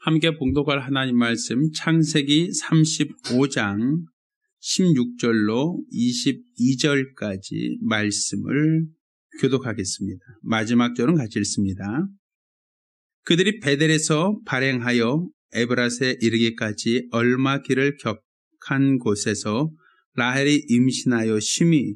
함께 봉독할 하나님 말씀 창세기 35장 16절로 22절까지 말씀을 교독하겠습니다. 마지막 절은 같이 읽습니다. 그들이 베델에서 발행하여 에브랏에 이르기까지 얼마 길을 격한 곳에서 라헬이 임신하여 심히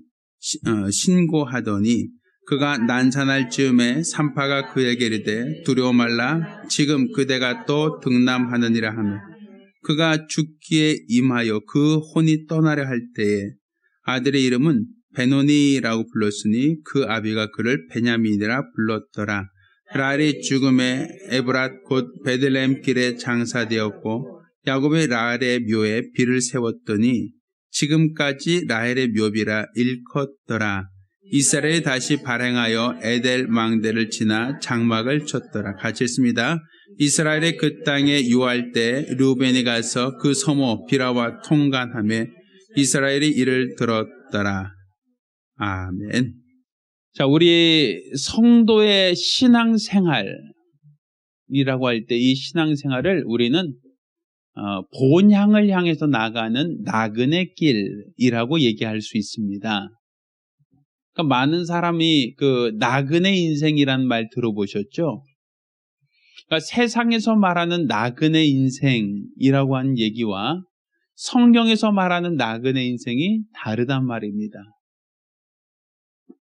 신고하더니 그가 난산할 즈음에 산파가 그에게 이르되 두려워 말라 지금 그대가 또 등남하느니라 하며 그가 죽기에 임하여 그 혼이 떠나려 할 때에 아들의 이름은 베노니라고 불렀으니 그 아비가 그를 베냐민이라 불렀더라. 라헬이 죽음에 에브랏 곧 베들레헴 길에 장사되었고 야곱이 라헬의 묘에 비를 세웠더니 지금까지 라헬의 묘비라 일컫더라. 이스라엘이 다시 발행하여 에델 망대를 지나 장막을 쳤더라. 같이 읽습니다. 이스라엘이 그 땅에 유할 때 르우벤이 가서 그 소모 비라와 통관하며 이스라엘이 이를 들었더라. 아멘. 자, 우리 성도의 신앙생활이라고 할 때 이 신앙생활을 우리는 본향을 향해서 나가는 나그네 길이라고 얘기할 수 있습니다. 그러니까 많은 사람이 그 나그네 인생이란 말 들어보셨죠? 그러니까 세상에서 말하는 나그네 인생이라고 하는 얘기와 성경에서 말하는 나그네 인생이 다르단 말입니다.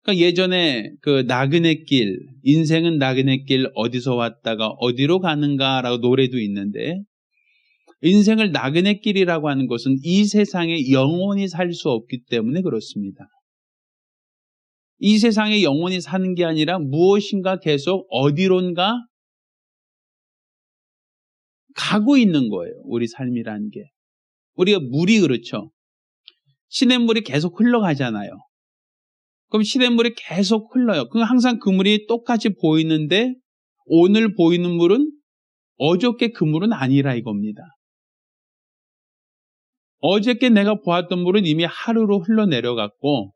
그러니까 예전에 그 나그네 길, 인생은 나그네 길 어디서 왔다가 어디로 가는가라고 노래도 있는데 인생을 나그네 길이라고 하는 것은 이 세상에 영원히 살 수 없기 때문에 그렇습니다. 이 세상에 영원히 사는 게 아니라 무엇인가 계속 어디론가 가고 있는 거예요. 우리 삶이라는 게. 우리가 물이 그렇죠. 시냇물이 계속 흘러가잖아요. 그럼 시냇물이 계속 흘러요. 그럼 항상 그 물이 똑같이 보이는데 오늘 보이는 물은 어저께 그 물은 아니라 이겁니다. 어저께 내가 보았던 물은 이미 하루로 흘러내려갔고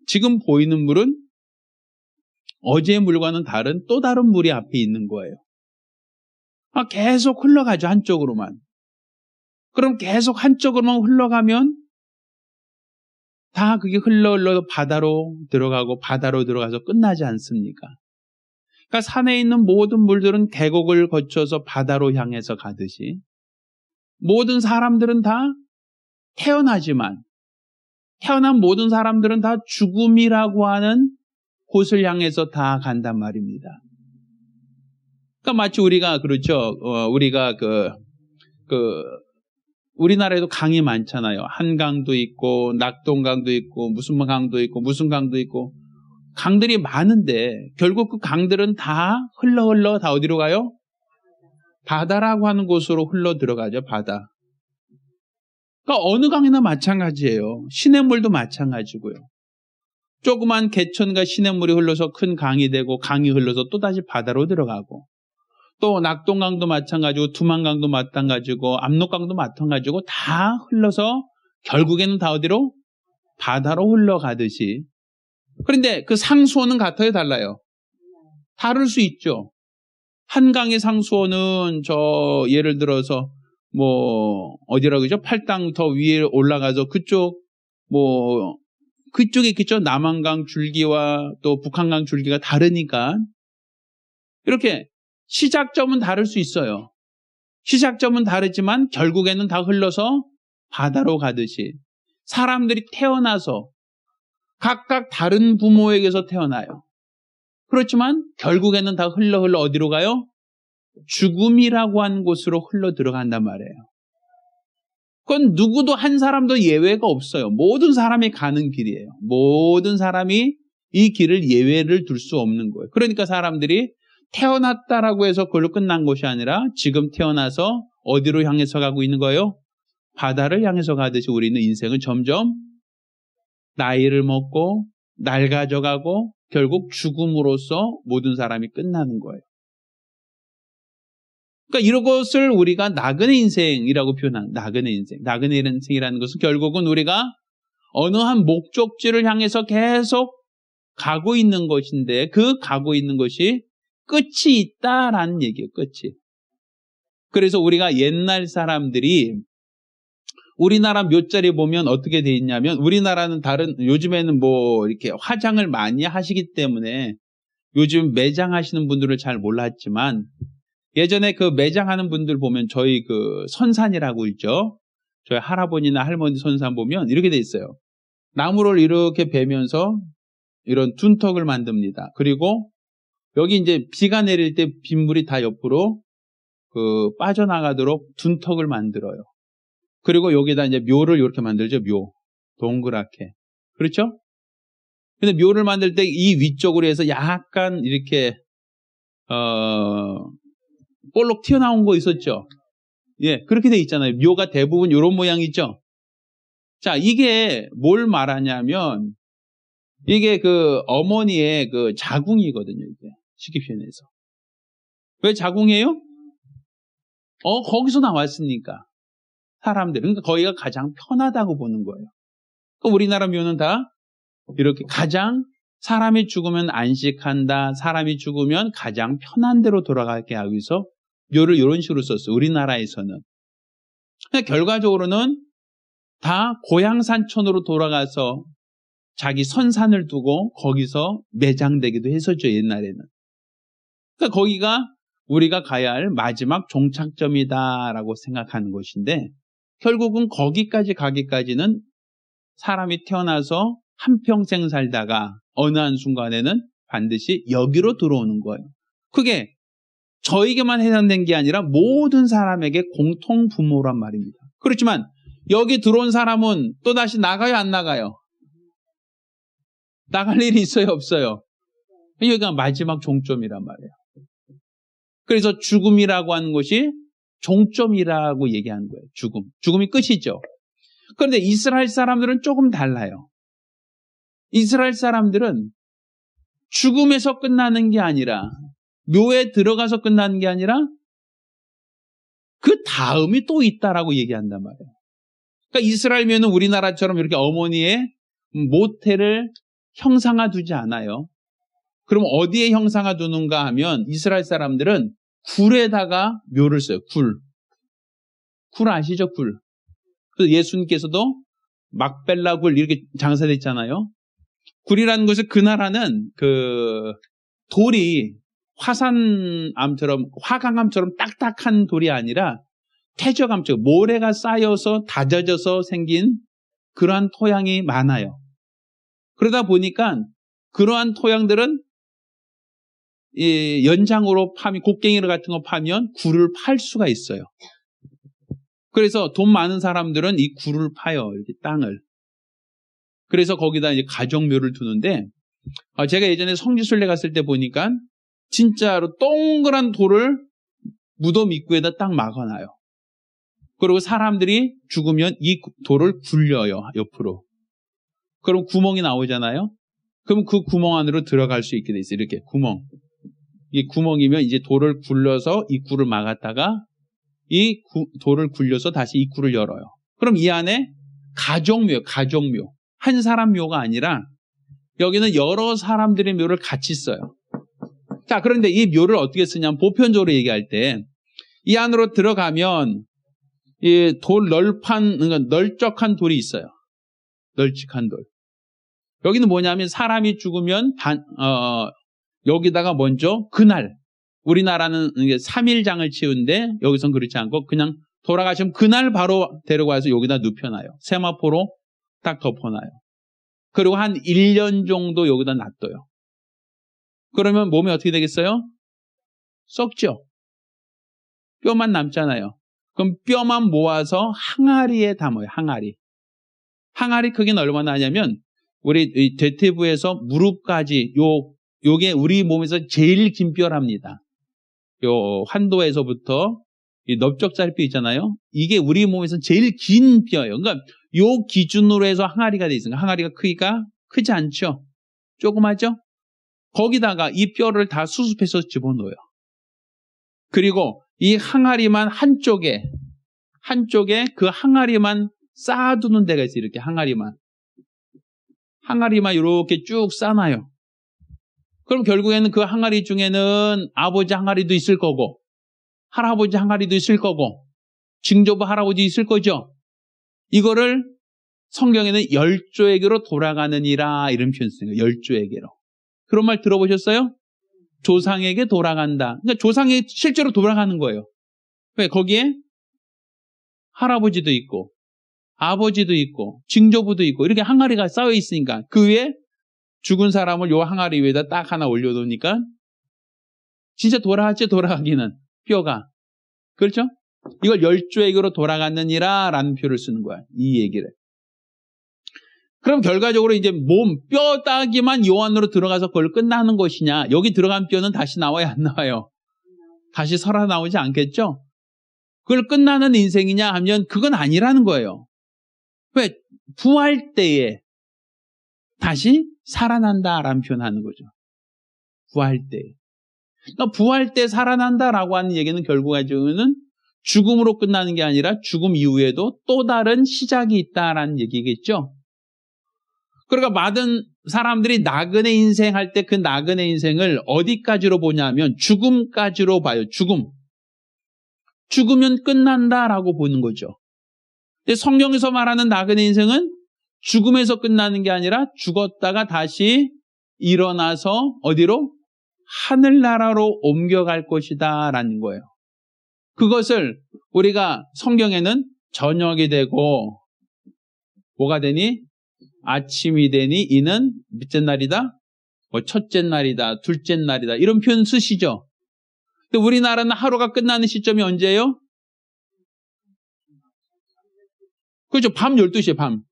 지금 보이는 물은 어제의 물과는 다른 또 다른 물이 앞에 있는 거예요. 계속 흘러가죠. 한쪽으로만. 그럼 계속 한쪽으로만 흘러가면 다 그게 흘러 바다로 들어가고 바다로 들어가서 끝나지 않습니까? 그러니까 산에 있는 모든 물들은 계곡을 거쳐서 바다로 향해서 가듯이 모든 사람들은 다 태어나지만 태어난 모든 사람들은 다 죽음이라고 하는 곳을 향해서 다 간단 말입니다. 그러니까 마치 우리가 그렇죠. 우리가 우리나라에도 강이 많잖아요. 한강도 있고 낙동강도 있고 무슨 강도 있고 무슨 강도 있고 강들이 많은데 결국 그 강들은 다 흘러 다 어디로 가요? 바다라고 하는 곳으로 흘러 들어가죠. 바다. 그러니까 어느 강이나 마찬가지예요. 시냇물도 마찬가지고요. 조그만 개천과 시냇물이 흘러서 큰 강이 되고 강이 흘러서 또다시 바다로 들어가고 또 낙동강도 마찬가지고 두만강도 마찬가지고 압록강도 마찬가지고 다 흘러서 결국에는 다 어디로? 바다로 흘러가듯이. 그런데 그 상수원은 같아요? 달라요? 다를 수 있죠. 한강의 상수원은 예를 들어서 어디라고 그러죠? 팔당 더 위에 올라가서 그쪽에 있겠죠? 남한강 줄기와 또 북한강 줄기가 다르니까. 이렇게 시작점은 다를 수 있어요. 시작점은 다르지만 결국에는 다 흘러서 바다로 가듯이 사람들이 태어나서 각각 다른 부모에게서 태어나요. 그렇지만 결국에는 다 흘러 어디로 가요? 죽음이라고 하는 곳으로 흘러 들어간단 말이에요. 그건 누구도 한 사람도 예외가 없어요. 모든 사람이 가는 길이에요. 모든 사람이 이 길을 예외를 둘 수 없는 거예요. 그러니까 사람들이 태어났다라고 해서 그걸로 끝난 것이 아니라 지금 태어나서 어디로 향해서 가고 있는 거예요? 바다를 향해서 가듯이 우리는 인생을 점점 나이를 먹고 낡아져가고 결국 죽음으로써 모든 사람이 끝나는 거예요. 그러니까 이런 것을 우리가 나그네 인생이라고 표현한 나그네 인생. 나그네 인생이라는 것은 결국은 우리가 어느 한 목적지를 향해서 계속 가고 있는 것인데 그 가고 있는 것이 끝이 있다라는 얘기예요. 끝이. 그래서 우리가 옛날 사람들이 우리나라 묘자리 보면 어떻게 돼 있냐면 우리나라는 요즘에는 뭐 이렇게 화장을 많이 하시기 때문에 요즘 매장하시는 분들을 잘 몰랐지만 예전에 그 매장하는 분들 보면 저희 그 선산이라고 있죠. 저희 할아버지나 할머니 선산 보면 이렇게 돼 있어요. 나무를 이렇게 베면서 이런 둔턱을 만듭니다. 그리고 여기 이제 비가 내릴 때 빗물이 다 옆으로 그 빠져나가도록 둔턱을 만들어요. 그리고 여기다 이제 묘를 이렇게 만들죠. 묘. 동그랗게. 그렇죠? 근데 묘를 만들 때 이 위쪽으로 해서 약간 이렇게 볼록 튀어나온 거 있었죠? 예, 그렇게 돼 있잖아요. 묘가 대부분 이런 모양이죠? 자, 이게 뭘 말하냐면 이게 그 어머니의 그 자궁이거든요, 이게. 쉽게 표현해서. 왜 자궁이에요? 거기서 나왔으니까. 사람들. 그러니까 거기가 가장 편하다고 보는 거예요. 그러니까 우리나라 묘는 다 이렇게 가장 사람이 죽으면 안식한다. 사람이 죽으면 가장 편한 대로 돌아가게 하기 위해서 묘를 이런 식으로 썼어요. 우리나라에서는. 그러니까 결과적으로는 다 고향산촌으로 돌아가서 자기 선산을 두고 거기서 매장되기도 했었죠. 옛날에는. 그러니까 거기가 우리가 가야 할 마지막 종착점이다라고 생각하는 것인데 결국은 거기까지 가기까지는 사람이 태어나서 한평생 살다가 어느 한순간에는 반드시 여기로 들어오는 거예요. 그게 저에게만 해당된 게 아니라 모든 사람에게 공통 부모란 말입니다. 그렇지만 여기 들어온 사람은 또다시 나가요, 안 나가요? 나갈 일이 있어요, 없어요? 여기가 마지막 종점이란 말이에요. 그래서 죽음이라고 하는 것이 종점이라고 얘기하는 거예요. 죽음이 끝이죠. 그런데 이스라엘 사람들은 조금 달라요. 이스라엘 사람들은 죽음에서 끝나는 게 아니라 묘에 들어가서 끝나는 게 아니라 그 다음이 또 있다라고 얘기한단 말이에요. 그러니까 이스라엘 묘는 우리나라처럼 이렇게 어머니의 모태를 형상화 두지 않아요. 그럼 어디에 형상화 두는가 하면 이스라엘 사람들은 굴에다가 묘를 써요. 굴 아시죠? 굴. 그래서 예수님께서도 막벨라 굴 이렇게 장사됐잖아요. 굴이라는 것은 그 나라는 그 돌이 화강암처럼 딱딱한 돌이 아니라 태저감처럼 모래가 쌓여서 다져져서 생긴 그러한 토양이 많아요. 그러다 보니까 그러한 토양들은 이 연장으로 곡괭이 같은 거 파면 굴을 팔 수가 있어요. 그래서 돈 많은 사람들은 이 굴을 파요. 이렇게 땅을. 그래서 거기다 이제 가족묘를 두는데 제가 예전에 성지순례 갔을 때 보니까 진짜로 동그란 돌을 무덤 입구에다 딱 막아놔요. 그리고 사람들이 죽으면 이 돌을 굴려요. 옆으로. 그럼 구멍이 나오잖아요. 그럼 그 구멍 안으로 들어갈 수 있게 돼 있어요. 이렇게 구멍. 이 구멍이면 이제 돌을 굴려서 입구를 막았다가 돌을 굴려서 다시 입구를 열어요. 그럼 이 안에 가족묘. 한 사람 묘가 아니라 여기는 여러 사람들의 묘를 같이 써요. 자, 그런데 이 묘를 어떻게 쓰냐면 보편적으로 얘기할 때 이 안으로 들어가면 이 그러니까 널쩍한 돌이 있어요. 널찍한 돌. 여기는 뭐냐면 사람이 죽으면 여기다가 먼저 그날 우리나라는 3일장을 치우는데 여기선 그렇지 않고 그냥 돌아가시면 그날 바로 데려가서 여기다 눕혀놔요. 세마포로 딱 덮어놔요. 그리고 한 1년 정도 여기다 놔둬요. 그러면 몸이 어떻게 되겠어요? 썩죠. 뼈만 남잖아요. 그럼 뼈만 모아서 항아리에 담아요. 항아리 크기는 얼마나 하냐면 우리 대퇴부에서 무릎까지 요게 우리 몸에서 제일 긴 뼈랍니다. 요 환도에서부터 이 넓적살뼈 있잖아요. 이게 우리 몸에서 제일 긴 뼈예요. 그러니까 요 기준으로 해서 항아리가 돼 있으니까 항아리가 크기가 크지 않죠. 조그마죠. 거기다가 이 뼈를 다 수습해서 집어넣어요. 그리고 이 항아리만 한쪽에 그 항아리만 쌓아두는 데가 있어요. 이렇게 항아리만 이렇게 쭉 쌓아놔요. 그럼 결국에는 그 항아리 중에는 아버지 항아리도 있을 거고 할아버지 항아리도 있을 거고 증조부 할아버지 있을 거죠. 이거를 성경에는 열조에게로 돌아가느니라 이런 표현 쓰는 거예요. 열조에게로. 그런 말 들어보셨어요? 조상에게 돌아간다. 그러니까 조상이 실제로 돌아가는 거예요. 왜? 거기에 할아버지도 있고 아버지도 있고 증조부도 있고 이렇게 항아리가 쌓여 있으니까 그 위에 죽은 사람을 요 항아리 위에다 딱 하나 올려놓으니까 진짜 돌아갔지 돌아가기는 뼈가. 그렇죠? 이걸 열조에게로 돌아갔느니라 라는 표를 쓰는 거야. 이 얘기를. 그럼 결과적으로 이제 몸, 뼈 따기만 요 안으로 들어가서 그걸 끝나는 것이냐. 여기 들어간 뼈는 다시 나와요 안 나와요? 다시 살아나오지 않겠죠? 그걸 끝나는 인생이냐 하면 그건 아니라는 거예요. 왜? 부활 때에 다시 살아난다라는 표현하는 거죠. 부활 때. 그러니까 부활 때 살아난다라고 하는 얘기는 결국에는 죽음으로 끝나는 게 아니라 죽음 이후에도 또 다른 시작이 있다라는 얘기겠죠. 그러니까 많은 사람들이 나그네 인생 할 때 그 나그네 인생을 어디까지로 보냐면 죽음까지로 봐요. 죽으면 끝난다라고 보는 거죠. 근데 성경에서 말하는 나그네 인생은 죽음에서 끝나는 게 아니라 죽었다가 다시 일어나서 어디로? 하늘나라로 옮겨갈 것이다 라는 거예요. 그것을 우리가 성경에는 저녁이 되고 뭐가 되니? 아침이 되니 이는 몇째 날이다? 뭐 첫째 날이다, 둘째 날이다 이런 표현 쓰시죠. 근데 우리나라는 하루가 끝나는 시점이 언제예요? 그렇죠. 밤 12시에 밤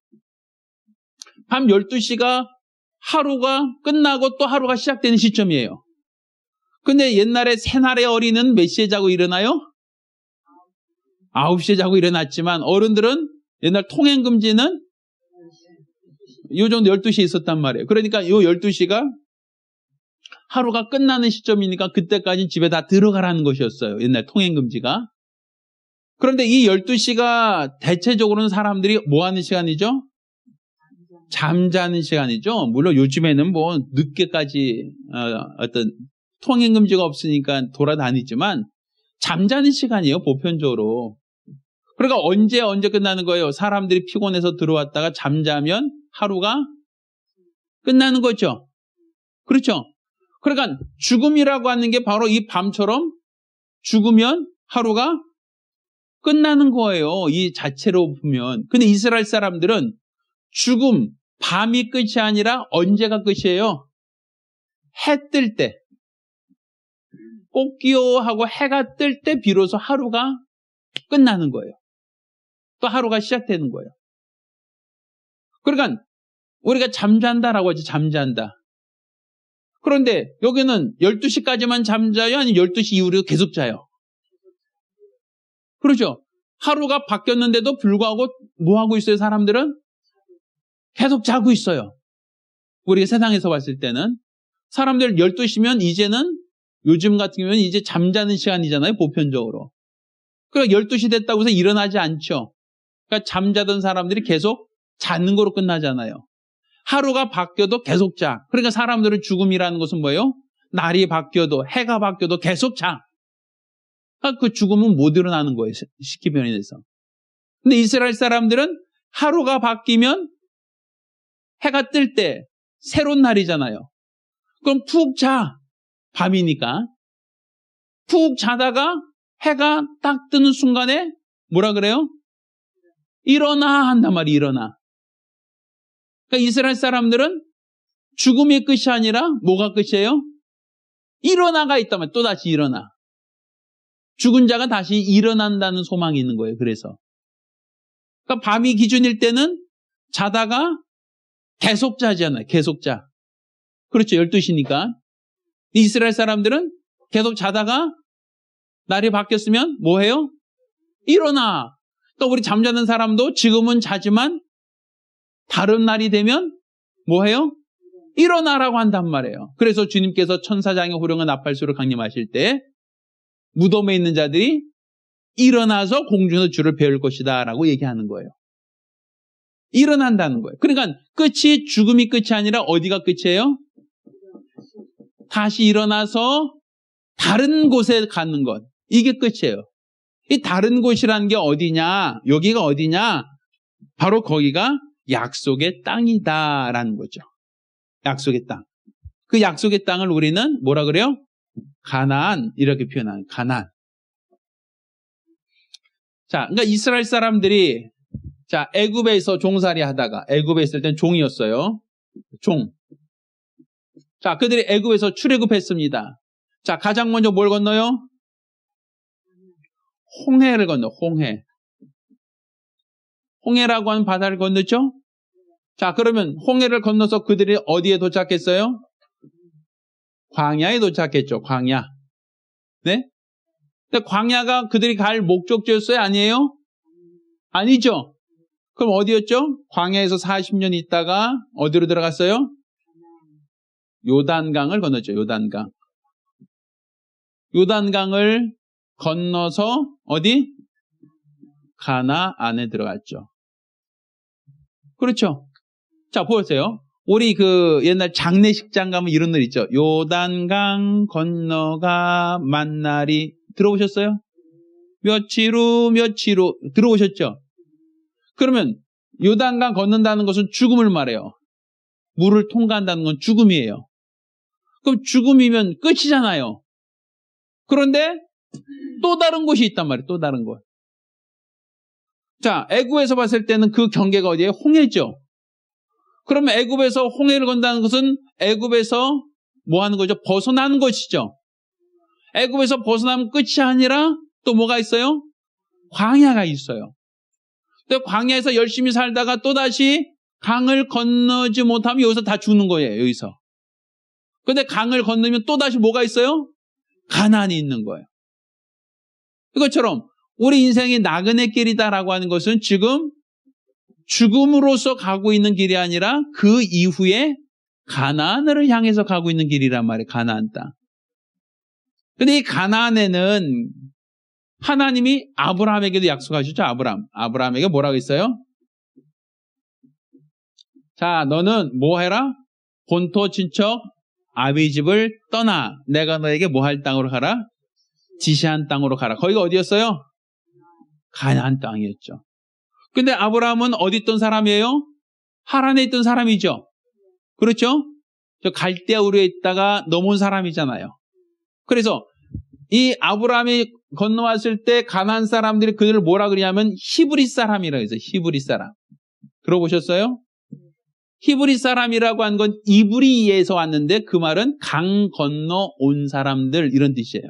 12시가 하루가 끝나고 또 하루가 시작되는 시점이에요. 근데 옛날에 새날의 어린은 몇 시에 자고 일어나요? 9시에 자고 일어났지만 어른들은 옛날 통행금지는 요 정도 12시에 있었단 말이에요. 그러니까 요 12시가 하루가 끝나는 시점이니까 그때까지 집에 다 들어가라는 것이었어요. 옛날 통행금지가. 그런데 이 12시가 대체적으로는 사람들이 뭐 하는 시간이죠? 잠자는 시간이죠. 물론 요즘에는 뭐 늦게까지 어떤 통행금지가 없으니까 돌아다니지만 잠자는 시간이에요. 보편적으로. 그러니까 언제 끝나는 거예요? 사람들이 피곤해서 들어왔다가 잠자면 하루가 끝나는 거죠. 그렇죠? 그러니까 죽음이라고 하는 게 바로 이 밤처럼 죽으면 하루가 끝나는 거예요. 이 자체로 보면. 근데 이스라엘 사람들은 죽음, 밤이 끝이 아니라 언제가 끝이에요? 해 뜰 때. 꽃기호하고 해가 뜰 때 비로소 하루가 끝나는 거예요. 또 하루가 시작되는 거예요. 그러니까 우리가 잠잔다라고 하지, 잠잔다. 그런데 여기는 12시까지만 잠자요? 아니면 12시 이후로 계속 자요? 그렇죠. 하루가 바뀌었는데도 불구하고 뭐 하고 있어요, 사람들은? 계속 자고 있어요. 우리가 세상에서 봤을 때는. 사람들 12시면 이제는 요즘 같은 경우는 이제 잠자는 시간이잖아요, 보편적으로. 그러니까 12시 됐다고 해서 일어나지 않죠. 그러니까 잠자던 사람들이 계속 자는 거로 끝나잖아요. 하루가 바뀌어도 계속 자. 그러니까 사람들은 죽음이라는 것은 뭐예요? 날이 바뀌어도 해가 바뀌어도 계속 자. 그러니까 그 죽음은 못 일어나는 거예요. 쉽게 변해서. 근데 이스라엘 사람들은 하루가 바뀌면 해가 뜰 때 새로운 날이잖아요. 그럼 푹 자. 밤이니까. 푹 자다가 해가 딱 뜨는 순간에 뭐라 그래요? 일어나 한단 말이에요. 일어나. 그러니까 이스라엘 사람들은 죽음의 끝이 아니라 뭐가 끝이에요? 일어나가 있단 말이에요. 또다시 일어나. 죽은 자가 다시 일어난다는 소망이 있는 거예요. 그래서. 그러니까 밤이 기준일 때는 자다가 계속 자잖아요. 계속 자. 그렇죠. 12시니까. 이스라엘 사람들은 계속 자다가 날이 바뀌었으면 뭐 해요? 일어나. 또 우리 잠자는 사람도 지금은 자지만 다른 날이 되면 뭐 해요? 일어나라고 한단 말이에요. 그래서 주님께서 천사장의 호령을 나팔수로 강림하실 때 무덤에 있는 자들이 일어나서 공중에서 주를 배울 것이다 라고 얘기하는 거예요. 일어난다는 거예요. 그러니까 끝이 죽음이 끝이 아니라 어디가 끝이에요? 다시 일어나서 다른 곳에 가는 것. 이게 끝이에요. 이 다른 곳이라는 게 어디냐? 여기가 어디냐? 바로 거기가 약속의 땅이다라는 거죠. 약속의 땅. 그 약속의 땅을 우리는 뭐라 그래요? 가나안 이렇게 표현하는 가나안. 자, 그러니까 이스라엘 사람들이 자 애굽에서 종살이 하다가 애굽에 있을 땐 종이었어요. 종. 자, 그들이 애굽에서 출애굽했습니다. 자, 가장 먼저 뭘 건너요? 홍해를 건너. 홍해. 홍해라고 하는 바다를 건넜죠? 자, 그러면 홍해를 건너서 그들이 어디에 도착했어요? 광야에 도착했죠. 광야. 네? 근데 광야가 그들이 갈 목적지였어요? 아니에요? 아니죠. 그럼 어디였죠? 광야에서 40년 있다가 어디로 들어갔어요? 요단강을 건넜죠. 요단강. 요단강을 건너서 어디? 가나안에 들어갔죠. 그렇죠. 자, 보세요. 우리 그 옛날 장례식장 가면 이런 노래 있죠. 요단강 건너가 만날이 들어보셨어요? 며칠 후 들어보셨죠? 그러면 요단강 건넌다는 것은 죽음을 말해요. 물을 통과한다는 건 죽음이에요. 그럼 죽음이면 끝이잖아요. 그런데 또 다른 곳이 있단 말이에요. 또 다른 곳. 자, 애굽에서 봤을 때는 그 경계가 어디예요? 홍해죠. 그러면 애굽에서 홍해를 건다는 것은 애굽에서 뭐 하는 거죠? 벗어나는 것이죠. 애굽에서 벗어나면 끝이 아니라 또 뭐가 있어요? 광야가 있어요. 근데 광야에서 열심히 살다가 또다시 강을 건너지 못하면 여기서 다 죽는 거예요. 여기서. 근데 강을 건너면 또다시 뭐가 있어요? 가나안이 있는 거예요. 이것처럼 우리 인생이 나그네 길이다라고 하는 것은 지금 죽음으로서 가고 있는 길이 아니라 그 이후에 가나안을 향해서 가고 있는 길이란 말이에요. 가나안 땅. 근데 이 가나안에는 하나님이 아브라함에게도 약속하셨죠. 아브라함에게 뭐라고 했어요? 자, 너는 뭐 해라? 본토 친척 아비 집을 떠나. 내가 너에게 뭐 할 땅으로 가라? 지시한 땅으로 가라. 거기가 어디였어요? 가나안 땅이었죠. 근데 아브라함은 어디 있던 사람이에요? 하란에 있던 사람이죠. 그렇죠? 저 갈대아 우르에 있다가 넘어온 사람이잖아요. 그래서 이 아브라함이 건너왔을 때 가나안 사람들이 그들을 뭐라 그러냐면 히브리 사람이라고 해서 히브리 사람. 들어보셨어요? 히브리 사람이라고 한 건 이브리에서 왔는데 그 말은 강 건너 온 사람들 이런 뜻이에요.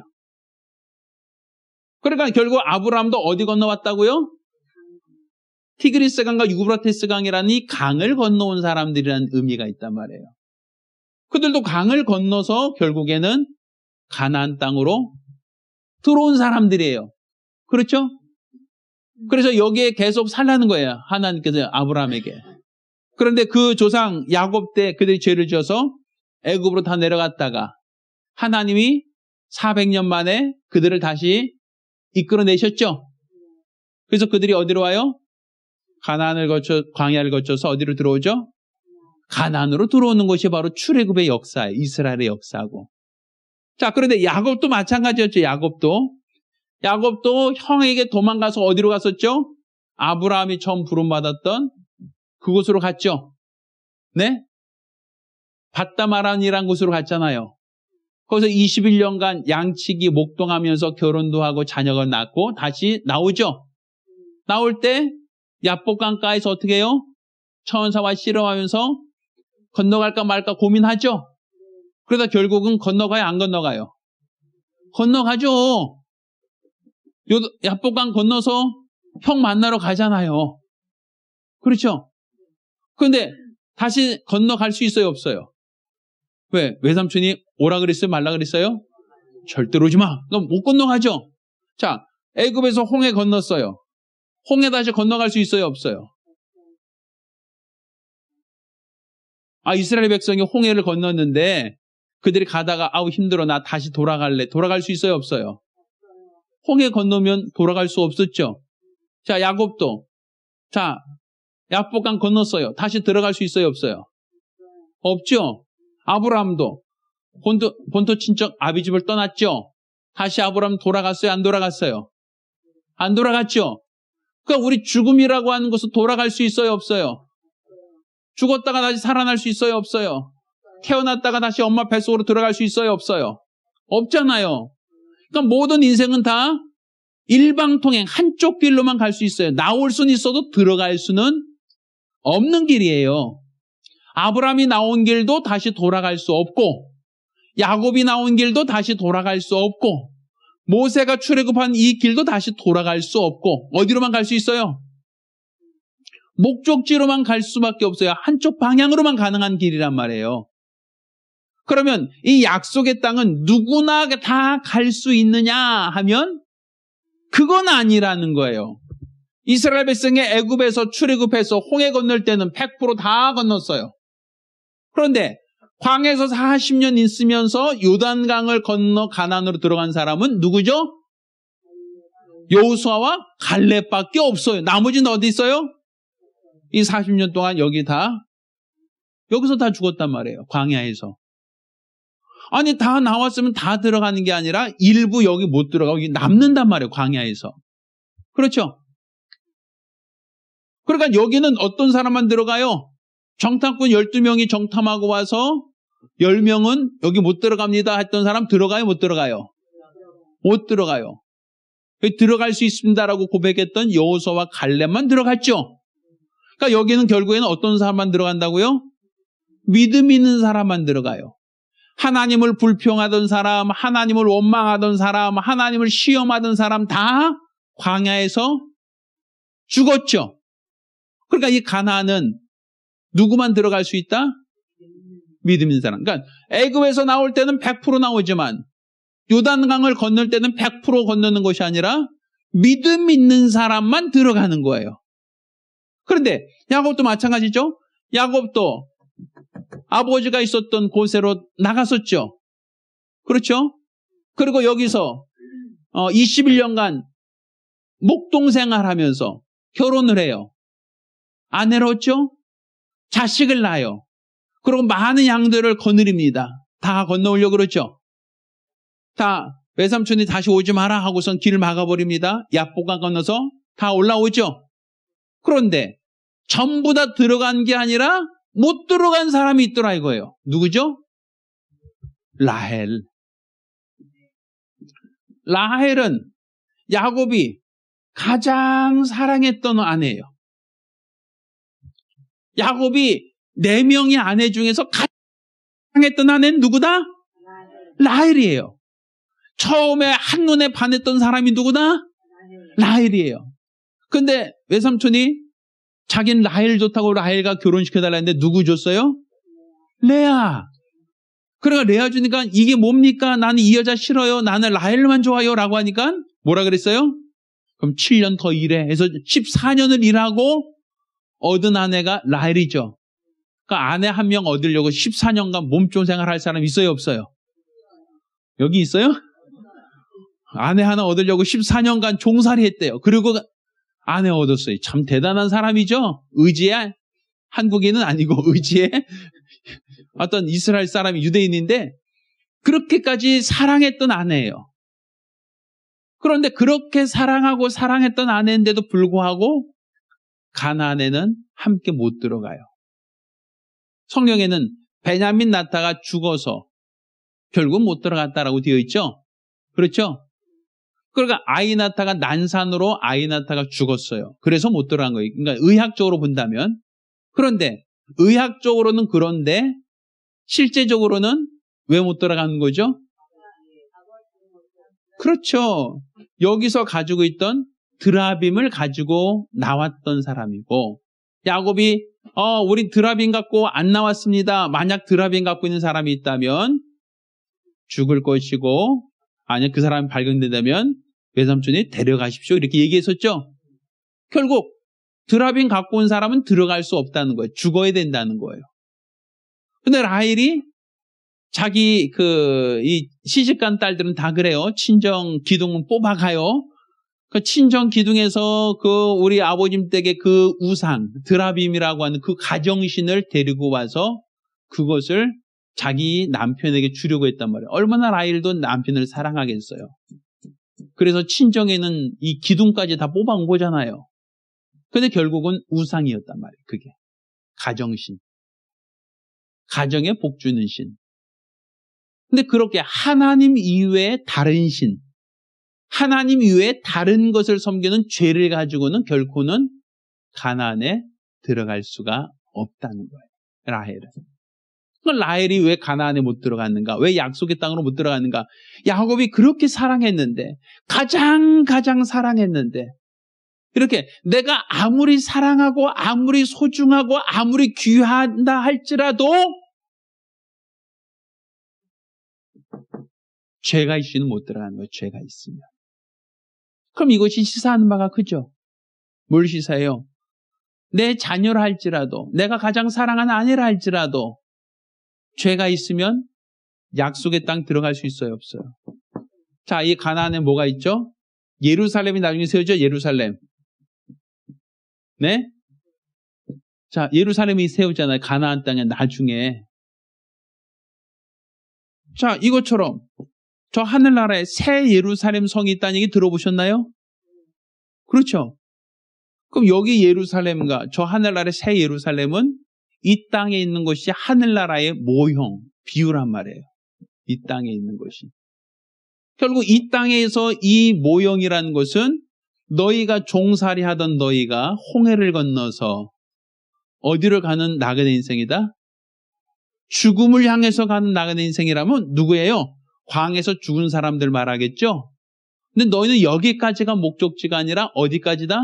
그러니까 결국 아브라함도 어디 건너왔다고요? 티그리스 강과 유브라테스 강이라는 이 강을 건너온 사람들이라는 의미가 있단 말이에요. 그들도 강을 건너서 결국에는 가나안 땅으로 들어온 사람들이에요. 그렇죠? 그래서 여기에 계속 살라는 거예요. 하나님께서 아브라함에게. 그런데 그 조상 야곱 때 그들이 죄를 지어서 애굽으로 다 내려갔다가 하나님이 400년 만에 그들을 다시 이끌어내셨죠. 그래서 그들이 어디로 와요? 가나안을 거쳐 광야를 거쳐서 어디로 들어오죠? 가나안으로 들어오는 것이 바로 출애굽의 역사예요. 이스라엘의 역사고. 자, 그런데 야곱도 마찬가지였죠. 야곱도 형에게 도망가서 어디로 갔었죠? 아브라함이 처음 부름받았던 그곳으로 갔죠. 네? 밧다마란이라는 곳으로 갔잖아요. 거기서 21년간 양치기 목동하면서 결혼도 하고 자녀가 낳고 다시 나오죠. 나올 때 야복강가에서 어떻게 해요? 천사와 씨름하면서 건너갈까 말까 고민하죠. 그러다 결국은 건너가요? 안 건너가요? 건너가죠. 야복강 건너서 형 만나러 가잖아요. 그렇죠? 그런데 다시 건너갈 수 있어요? 없어요? 왜? 외삼촌이 오라 그랬어요? 말라 그랬어요? 절대로 오지 마. 그럼 못 건너가죠? 자, 애굽에서 홍해 건넜어요. 홍해 다시 건너갈 수 있어요? 없어요? 이스라엘 백성이 홍해를 건넜는데 그들이 가다가 아우 힘들어 나 다시 돌아갈래. 돌아갈 수 있어요? 없어요? 홍해 건너면 돌아갈 수 없었죠. 자, 야곱도 자, 야복강 건넜어요. 다시 들어갈 수 있어요? 없어요? 없죠. 아브라함도 본토 친척 아비 집을 떠났죠. 다시 아브라함 돌아갔어요? 안 돌아갔어요? 안 돌아갔죠? 그러니까 우리 죽음이라고 하는 것은 돌아갈 수 있어요? 없어요? 죽었다가 다시 살아날 수 있어요? 없어요? 태어났다가 다시 엄마 뱃속으로 들어갈 수 있어요? 없어요? 없잖아요. 그러니까 모든 인생은 다 일방통행, 한쪽 길로만 갈 수 있어요. 나올 수는 있어도 들어갈 수는 없는 길이에요. 아브라함이 나온 길도 다시 돌아갈 수 없고, 야곱이 나온 길도 다시 돌아갈 수 없고, 모세가 출애굽한 이 길도 다시 돌아갈 수 없고, 어디로만 갈 수 있어요? 목적지로만 갈 수밖에 없어요. 한쪽 방향으로만 가능한 길이란 말이에요. 그러면 이 약속의 땅은 누구나 다 갈 수 있느냐 하면 그건 아니라는 거예요. 이스라엘 백성이 애굽에서 출애굽해서 홍해 건널 때는 100% 다 건넜어요. 그런데 광야에서 40년 있으면서 요단강을 건너 가나안으로 들어간 사람은 누구죠? 여호수아와 갈렙밖에 없어요. 나머지는 어디 있어요? 이 40년 동안 여기서 다 죽었단 말이에요. 광야에서. 아니 다 나왔으면 다 들어가는 게 아니라 일부 여기 못 들어가고 남는단 말이에요. 광야에서. 그렇죠? 그러니까 여기는 어떤 사람만 들어가요? 정탐꾼 12명이 정탐하고 와서 10명은 여기 못 들어갑니다 했던 사람 들어가요? 못 들어가요? 못 들어가요. 들어갈 수 있습니다라고 고백했던 여호수아와 갈렙만 들어갔죠. 그러니까 여기는 결국에는 어떤 사람만 들어간다고요? 믿음 있는 사람만 들어가요. 하나님을 불평하던 사람, 하나님을 원망하던 사람, 하나님을 시험하던 사람 다 광야에서 죽었죠. 그러니까 이 가나안은 누구만 들어갈 수 있다? 믿음 있는 사람. 그러니까 애굽에서 나올 때는 100% 나오지만 요단강을 건널 때는 100% 건너는 것이 아니라 믿음 있는 사람만 들어가는 거예요. 그런데 야곱도 마찬가지죠. 야곱도 아버지가 있었던 곳으로 나갔었죠. 그렇죠? 그리고 여기서 21년간 목동생활하면서 결혼을 해요. 아내를 얻죠? 자식을 낳아요. 그리고 많은 양들을 거느립니다. 다 건너오려고 그러죠. 다 외삼촌이 다시 오지 마라 하고선 길을 막아버립니다. 야보가 건너서 다 올라오죠. 그런데 전부 다 들어간 게 아니라 못 들어간 사람이 있더라 이거예요. 누구죠? 라헬. 라헬은 야곱이 가장 사랑했던 아내예요. 야곱이 4명의 아내 중에서 가장 사랑했던 아내는 누구다? 라헬이에요. 처음에 한눈에 반했던 사람이 누구다? 라헬이에요. 근데 외삼촌이 자기는 라헬 좋다고 라헬과 결혼시켜달라 했는데 누구 줬어요? 레아. 그러니까 레아 주니까 이게 뭡니까? 나는 이 여자 싫어요. 나는 라헬만 좋아요. 라고 하니까 뭐라 그랬어요? 그럼 7년 더 일해. 해서 14년을 일하고 얻은 아내가 라헬이죠. 그러니까 아내 한 명 얻으려고 14년간 몸종 생활할 사람 있어요? 없어요? 여기 있어요? 아내 하나 얻으려고 14년간 종살이 했대요. 그리고 아내 얻었어요. 참 대단한 사람이죠. 의지의 한국인은 아니고 의지의 어떤 이스라엘 사람이 유대인인데 그렇게까지 사랑했던 아내예요. 그런데 그렇게 사랑하고 사랑했던 아내인데도 불구하고 가나안에는 함께 못 들어가요. 성경에는 베냐민 나타가 죽어서 결국 못 들어갔다라고 되어 있죠. 그렇죠? 그러니까 아이나타가 난산으로 아이나타가 죽었어요. 그래서 못 들어간 거예요. 그러니까 의학적으로 본다면. 그런데 의학적으로는 그런데 실제적으로는 왜 못 들어가는 거죠? 그렇죠. 여기서 가지고 있던 드라빔을 가지고 나왔던 사람이고 야곱이 우리 드라빔 갖고 안 나왔습니다. 만약 드라빔 갖고 있는 사람이 있다면 죽을 것이고 아니 그 사람이 발견된다면 외삼촌이 데려가십시오. 이렇게 얘기했었죠. 결국 드라빔 갖고 온 사람은 들어갈 수 없다는 거예요. 죽어야 된다는 거예요. 근데 라헬이 자기 이 시집간 딸들은 다 그래요. 친정 기둥은 뽑아가요. 그 친정 기둥에서 우리 아버님 댁의 그 우상 드라빔이라고 하는 그 가정신을 데리고 와서 그것을 자기 남편에게 주려고 했단 말이에요. 얼마나 라헬도 남편을 사랑하겠어요. 그래서 친정에는 이 기둥까지 다 뽑아온 거잖아요. 근데 결국은 우상이었단 말이에요. 그게 가정신, 가정에 복 주는 신. 근데 그렇게 하나님 이외에 다른 신, 하나님 이외에 다른 것을 섬기는 죄를 가지고는 결코는 가나안에 들어갈 수가 없다는 거예요. 라헬은. 라헬이 왜 가나안에 못 들어갔는가? 왜 약속의 땅으로 못 들어갔는가? 야곱이 그렇게 사랑했는데, 가장 사랑했는데, 이렇게 내가 아무리 사랑하고 아무리 소중하고 아무리 귀하다 할지라도 죄가 있으면 못 들어가는 거예요. 죄가 있으면. 그럼 이것이 시사하는 바가 크죠. 뭘 시사해요? 내 자녀라 할지라도, 내가 가장 사랑하는 아내라 할지라도 죄가 있으면 약속의 땅 들어갈 수 있어요, 없어요? 자, 이 가나안에 뭐가 있죠? 예루살렘이 나중에 세워져. 예루살렘. 네? 자, 예루살렘이 세우잖아요. 가나안 땅에 나중에. 자, 이것처럼 저 하늘나라에 새 예루살렘 성이 있다는 얘기 들어보셨나요? 그렇죠. 그럼 여기 예루살렘과 저 하늘나라의 새 예루살렘은 이 땅에 있는 것이 하늘나라의 모형, 비유란 말이에요. 이 땅에 있는 것이. 결국 이 땅에서 이 모형이라는 것은 너희가 종살이 하던 너희가 홍해를 건너서 어디로 가는 나그네 인생이다? 죽음을 향해서 가는 나그네 인생이라면 누구예요? 광에서 죽은 사람들 말하겠죠? 근데 너희는 여기까지가 목적지가 아니라 어디까지다?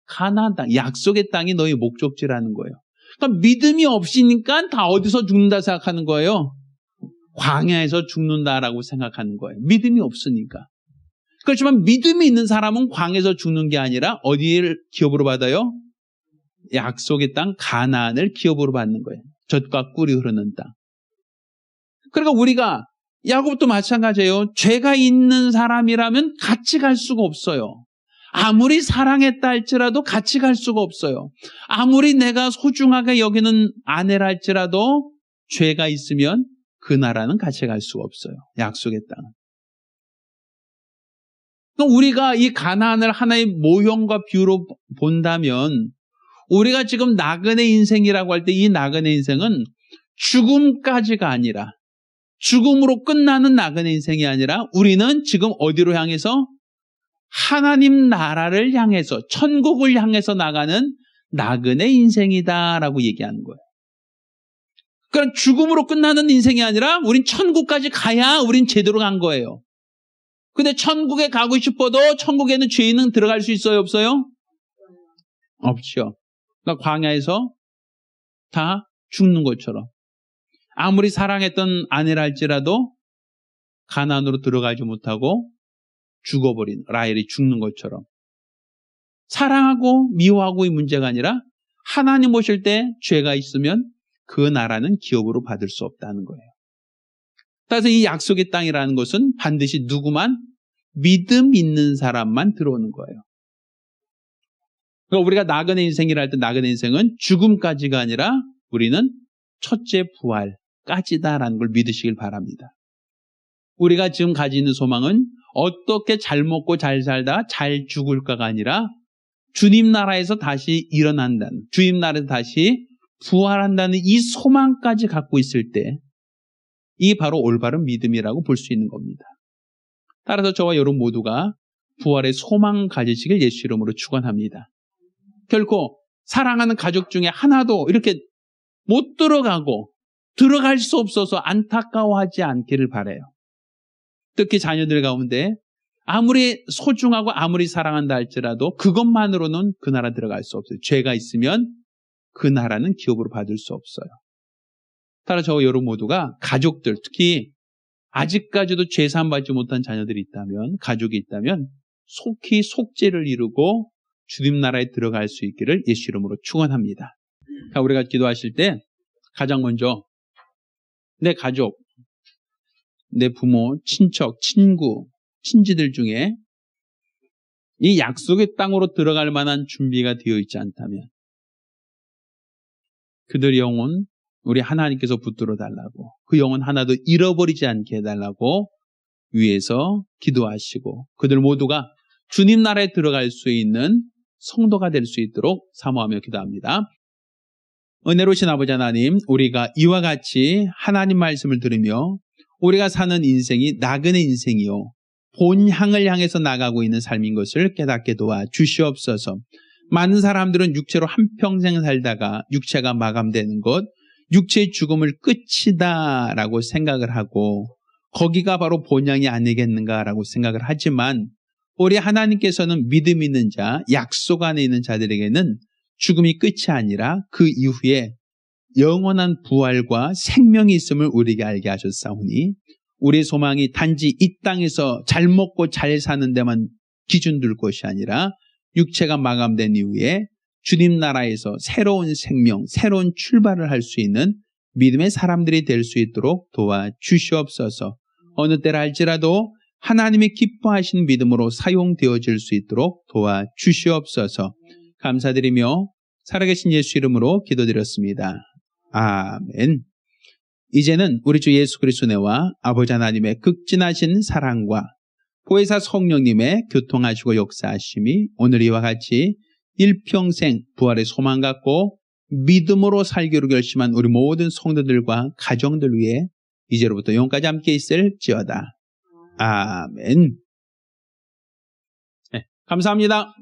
가나안 땅, 약속의 땅이 너희 목적지라는 거예요. 그러니까 믿음이 없으니까 다 어디서 죽는다 생각하는 거예요? 광야에서 죽는다라고 생각하는 거예요. 믿음이 없으니까. 그렇지만 믿음이 있는 사람은 광야에서 죽는 게 아니라 어디를 기업으로 받아요? 약속의 땅 가나안을 기업으로 받는 거예요. 젖과 꿀이 흐르는 땅. 그러니까 우리가 야곱도 마찬가지예요. 죄가 있는 사람이라면 같이 갈 수가 없어요. 아무리 사랑했다 할지라도 같이 갈 수가 없어요. 아무리 내가 소중하게 여기는 아내라 할지라도 죄가 있으면 그 나라는 같이 갈 수가 없어요. 약속의 땅은. 그러니까 우리가 이 가나안을 하나의 모형과 비유로 본다면 우리가 지금 나그네 인생이라고 할 때 이 나그네 인생은 죽음까지가 아니라 죽음으로 끝나는 나그네 인생이 아니라 우리는 지금 어디로 향해서 하나님 나라를 향해서 천국을 향해서 나가는 나그네 인생이다라고 얘기하는 거예요. 그러니까 죽음으로 끝나는 인생이 아니라 우린 천국까지 가야 우린 제대로 간 거예요. 근데 천국에 가고 싶어도 천국에는 죄인은 들어갈 수 있어요, 없어요? 없죠. 그러니까 광야에서 다 죽는 것처럼 아무리 사랑했던 아내라 할지라도 가나안으로 들어가지 못하고 죽어버린 라헬이 죽는 것처럼 사랑하고 미워하고의 문제가 아니라 하나님 오실 때 죄가 있으면 그 나라는 기업으로 받을 수 없다는 거예요. 따라서 이 약속의 땅이라는 것은 반드시 누구만 믿음 있는 사람만 들어오는 거예요. 그러니까 우리가 나그네 인생이라 할 때 나그네 인생은 죽음까지가 아니라 우리는 첫째 부활까지다라는 걸 믿으시길 바랍니다. 우리가 지금 가지고 있는 소망은 어떻게 잘 먹고 잘 살다 잘 죽을까가 아니라 주님 나라에서 다시 일어난다는, 주님 나라에서 다시 부활한다는 이 소망까지 갖고 있을 때 이게 바로 올바른 믿음이라고 볼 수 있는 겁니다. 따라서 저와 여러분 모두가 부활의 소망 가지시길 예수 이름으로 축원합니다. 결코 사랑하는 가족 중에 하나도 이렇게 못 들어가고 들어갈 수 없어서 안타까워하지 않기를 바라요. 특히 자녀들 가운데 아무리 소중하고 아무리 사랑한다 할지라도 그것만으로는 그 나라 들어갈 수 없어요. 죄가 있으면 그 나라는 기업으로 받을 수 없어요. 따라 저와 여러분 모두가 가족들, 특히 아직까지도 죄 사함받지 못한 자녀들이 있다면, 가족이 있다면 속히 속죄를 이루고 주님 나라에 들어갈 수 있기를 예수 이름으로 축원합니다. 우리가 기도하실 때 가장 먼저 내 가족, 내 부모, 친척, 친구, 친지들 중에 이 약속의 땅으로 들어갈 만한 준비가 되어 있지 않다면 그들의 영혼 우리 하나님께서 붙들어 달라고, 그 영혼 하나도 잃어버리지 않게 해달라고 위에서 기도하시고 그들 모두가 주님 나라에 들어갈 수 있는 성도가 될 수 있도록 사모하며 기도합니다. 은혜로우신 아버지 하나님, 우리가 이와 같이 하나님 말씀을 들으며 우리가 사는 인생이 나그네 인생이요, 본향을 향해서 나가고 있는 삶인 것을 깨닫게 도와 주시옵소서. 많은 사람들은 육체로 한평생 살다가 육체가 마감되는 것, 육체의 죽음을 끝이다라고 생각을 하고 거기가 바로 본향이 아니겠는가라고 생각을 하지만 우리 하나님께서는 믿음 있는 자, 약속 안에 있는 자들에게는 죽음이 끝이 아니라 그 이후에 영원한 부활과 생명이 있음을 우리에게 알게 하셨사오니 우리의 소망이 단지 이 땅에서 잘 먹고 잘 사는 데만 기준 둘 것이 아니라 육체가 마감된 이후에 주님 나라에서 새로운 생명, 새로운 출발을 할 수 있는 믿음의 사람들이 될 수 있도록 도와주시옵소서. 어느 때라 할지라도 하나님의 기뻐하신 믿음으로 사용되어질 수 있도록 도와주시옵소서. 감사드리며 살아계신 예수 이름으로 기도드렸습니다. 아멘. 이제는 우리 주 예수 그리스도의 은혜와 아버지 하나님의 극진하신 사랑과 보혜사 성령님의 교통하시고 역사하심이 오늘 이와 같이 일평생 부활의 소망 갖고 믿음으로 살기로 결심한 우리 모든 성도들과 가정들 위해 이제로부터 영까지 함께 있을지어다. 아멘. 네, 감사합니다.